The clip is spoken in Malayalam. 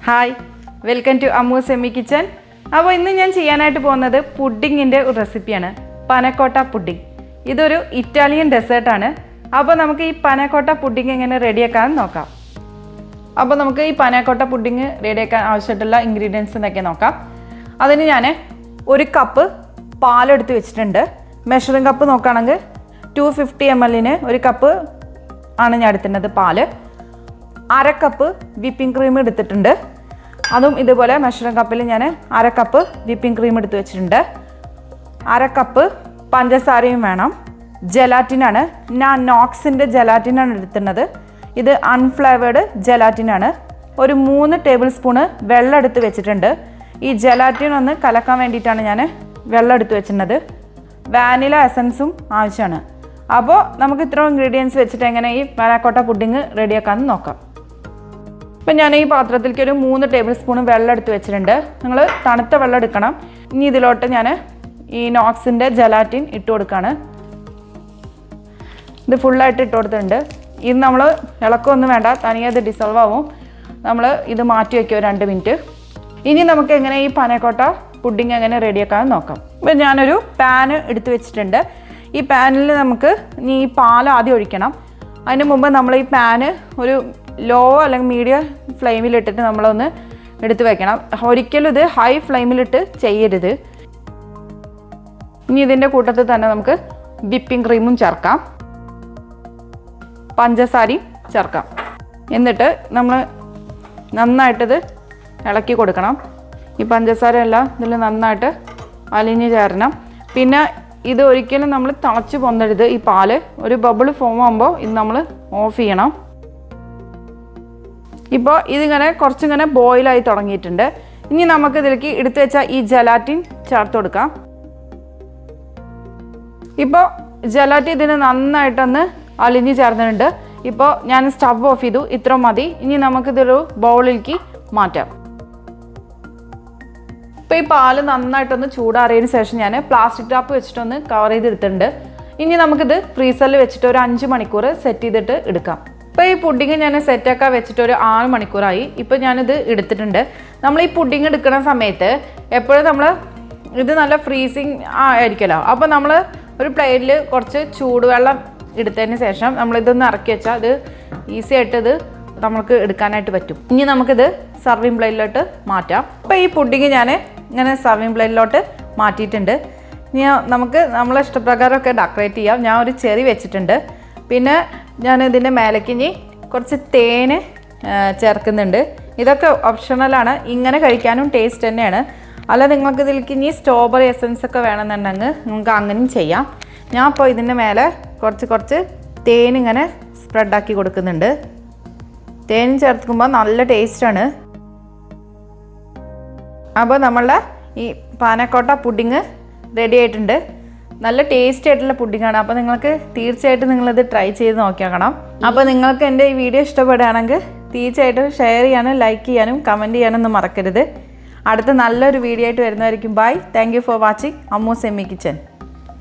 Hi, welcome to Ammus Yummy Kitchen. Now, I will show you pudding recipe. Panna Cotta pudding. This is an Italian dessert. Now, we will see Panna Cotta pudding ready. Now, we will see Panna Cotta pudding ready. Ingredients. That's why I have 1 cup pal. Measuring cup 250 ml. 1 cup pal. 1 cup whipping cream എടുത്തിട്ടുണ്ട് അതും ഇതുപോലെ മെഷറിംഗ് കപ്പിൽ ഞാൻ 1 കപ്പ് whipping cream എടുത്തു വെച്ചിട്ടുണ്ട് 1 കപ്പ് പഞ്ചസാരയും വേണം ജെലാറ്റിൻ ആണ് ഞാൻ നോക്സിന്റെ ജെലാറ്റിൻ ആണ് എടുത്തുന്നത് ഇത് അൺഫ്ലേവേർഡ് ജെലാറ്റിൻ ആണ് ഒരു 3 ടേബിൾസ്പൂൺ വെള്ളം എടുത്തു വെച്ചിട്ടുണ്ട് ഈ ജെലാറ്റിൻ ഒന്ന് കലക്കാൻ വേണ്ടിയിട്ടാണ് ഞാൻ വെള്ളം എടുത്തു വെച്ചിരുന്നത് വാനില എസൻസും ആവശ്യമാണ് അപ്പോൾ നമുക്ക് ഇത്രയും ഇൻഗ്രീഡിയൻസ് വെച്ചിട്ട് എങ്ങനെ ഈ പാനാ കോട്ട പുഡിംഗ് റെഡിയാക്കാമെന്ന് നോക്കാം അപ്പോൾ ഞാൻ ഈ പാത്രത്തിലേക്ക് ഒരു 3 ടേബിൾസ്പൂൺ വെള്ളം എടുത്ത് വെച്ചിട്ടുണ്ട് നിങ്ങൾ തണുത്ത വെള്ളം എടുക്കണം ഇനി ഇതിലോട്ട് ഞാൻ ഈ നോക്സിന്റെ ജെലാറ്റിൻ ഇട്ട് കൊടുക്കാണ് ഇത് ഫുൾ ആയിട്ട് ഇട്ട് കൊടുത്തിട്ടുണ്ട് ഇത് നമ്മൾ ഇളക്കൊന്നും വേണ്ട തനിയെ ഇത് ഡിസോൾവ് ആവും നമ്മൾ ഇത് മാറ്റി വെക്കുക 2 മിനിറ്റ് ഇനി നമുക്ക് എങ്ങനെ ഈ പാനാ കോട്ട പുഡിംഗ് എങ്ങനെ റെഡിയാക്കാമെന്ന് നോക്കാം അപ്പോൾ ഞാനൊരു പാൻ എടുത്ത് വെച്ചിട്ടുണ്ട് ഈ പാനിൽ നമുക്ക് ഈ പാൽ ആദ്യം ഒഴിക്കണം അതിന് മുമ്പ് നമ്മൾ ഈ പാൻ ഒരു ലോ അല്ലെങ്കിൽ മീഡിയം ഫ്ലെയിമിൽ ഇട്ടിട്ട് നമ്മളൊന്ന് എടുത്ത് വെക്കണം ഒരിക്കലും ഇത് ഹൈ ഫ്ലെയിമിലിട്ട് ചെയ്യരുത് ഇനി ഇതിൻ്റെ കൂട്ടത്തിൽ തന്നെ നമുക്ക് വിപ്പിംഗ് ക്രീമും ചേർക്കാം പഞ്ചസാരയും ചേർക്കാം എന്നിട്ട് നമ്മൾ നന്നായിട്ടിത് ഇളക്കി കൊടുക്കണം ഈ പഞ്ചസാര എല്ലാം ഇതിൽ നന്നായിട്ട് അലിഞ്ഞ് ചേരണം പിന്നെ ഇത് ഒരിക്കലും നമ്മൾ തിളച്ച് പൊന്തരുത് ഈ പാല് ഒരു ബബിൾ ഫോം ആകുമ്പോൾ ഇത് നമ്മൾ ഓഫ് ചെയ്യണം ഇപ്പോൾ ഇതിങ്ങനെ കുറച്ചിങ്ങനെ ബോയിലായി തുടങ്ങിയിട്ടുണ്ട് ഇനി നമുക്ക് ഇതിലേക്ക് എടുത്തു വെച്ച ഈ ജെലാറ്റിൻ ചേർത്ത് കൊടുക്കാം ഇപ്പോൾ ജെലാറ്റിൻ ഇതിന് നന്നായിട്ടൊന്ന് അലിഞ്ഞ് ചേർന്നിട്ടുണ്ട് ഇപ്പോൾ ഞാൻ സ്റ്റവ് ഓഫ് ചെയ്തു ഇത്ര മതി ഇനി നമുക്കിതൊരു ബൗളിലേക്ക് മാറ്റാം ഇപ്പോൾ ഈ പാല് നന്നായിട്ടൊന്ന് ചൂടാറിയതിന് ശേഷം ഞാൻ പ്ലാസ്റ്റിക് ടാപ്പ് വെച്ചിട്ടൊന്ന് കവർ ചെയ്തെടുത്തിട്ടുണ്ട് ഇനി നമുക്കിത് ഫ്രീസറിൽ വെച്ചിട്ട് ഒരു 5 മണിക്കൂർ സെറ്റ് ചെയ്തിട്ട് എടുക്കാം ഇപ്പോൾ ഈ പുഡിങ് ഞാൻ സെറ്റാക്കാൻ വെച്ചിട്ട് ഒരു 6 മണിക്കൂറായി ഇപ്പോൾ ഞാനിത് എടുത്തിട്ടുണ്ട് നമ്മൾ ഈ പുഡിങ് എടുക്കുന്ന സമയത്ത് എപ്പോഴും നമ്മൾ ഇത് നല്ല ഫ്രീസിങ് ആയിരിക്കുമല്ലോ അപ്പോൾ നമ്മൾ ഒരു പ്ലേറ്റിൽ കുറച്ച് ചൂടുവെള്ളം എടുത്തതിന് ശേഷം നമ്മളിതൊന്ന് ഇറക്കി വെച്ചാൽ അത് ഈസി ആയിട്ട് ഇത് നമുക്ക് എടുക്കാനായിട്ട് പറ്റും ഇനി നമുക്കിത് സർവിങ് പ്ലേറ്റിലോട്ട് മാറ്റാം അപ്പോൾ ഈ പുഡിങ് ഞാൻ ഇങ്ങനെ സർവിങ് പ്ലേറ്റിലോട്ട് മാറ്റിയിട്ടുണ്ട് ഇനി നമുക്ക് നമ്മളെ ഇഷ്ടപ്രകാരമൊക്കെ ഡെക്കറേറ്റ് ചെയ്യാം ഞാൻ ഒരു ചെറി വെച്ചിട്ടുണ്ട് പിന്നെ ഞാൻ ഇതിൻ്റെ മേലേക്ക് ഇനി കുറച്ച് തേന് ചേർക്കുന്നുണ്ട് ഇതൊക്കെ ഓപ്ഷണലാണ് ഇങ്ങനെ കഴിക്കാനും ടേസ്റ്റ് തന്നെയാണ് അല്ല നിങ്ങൾക്ക് ഇതിലേക്ക് ഇനി സ്ട്രോബെറി എസൻസ് ഒക്കെ വേണമെന്നുണ്ടെങ്കിൽ നിങ്ങൾക്ക് അങ്ങനെയും ചെയ്യാം ഞാൻ ഇപ്പോൾ ഇതിൻ്റെ മേലെ കുറച്ച് തേനിങ്ങനെ സ്പ്രെഡാക്കി കൊടുക്കുന്നുണ്ട് തേൻ ചേർക്കുമ്പോൾ നല്ല ടേസ്റ്റാണ് അപ്പോൾ നമ്മളുടെ ഈ പാനാ കോട്ട പുഡിങ് റെഡി ആയിട്ടുണ്ട് നല്ല ടേസ്റ്റി ആയിട്ടുള്ള പുഡിങ്ങാണ് അപ്പോൾ നിങ്ങൾക്ക് തീർച്ചയായിട്ടും നിങ്ങളിത് ട്രൈ ചെയ്ത് നോക്കിയാക്കണം അപ്പോൾ നിങ്ങൾക്ക് എൻ്റെ ഈ വീഡിയോ ഇഷ്ടപ്പെടുകയാണെങ്കിൽ തീർച്ചയായിട്ടും ഷെയർ ചെയ്യാനും ലൈക്ക് ചെയ്യാനും കമൻറ്റ് ചെയ്യാനൊന്നും മറക്കരുത് അടുത്ത നല്ലൊരു വീഡിയോ ആയിട്ട് വരുന്നതായിരിക്കും bye thank you for watching Ammu's yummy kitchen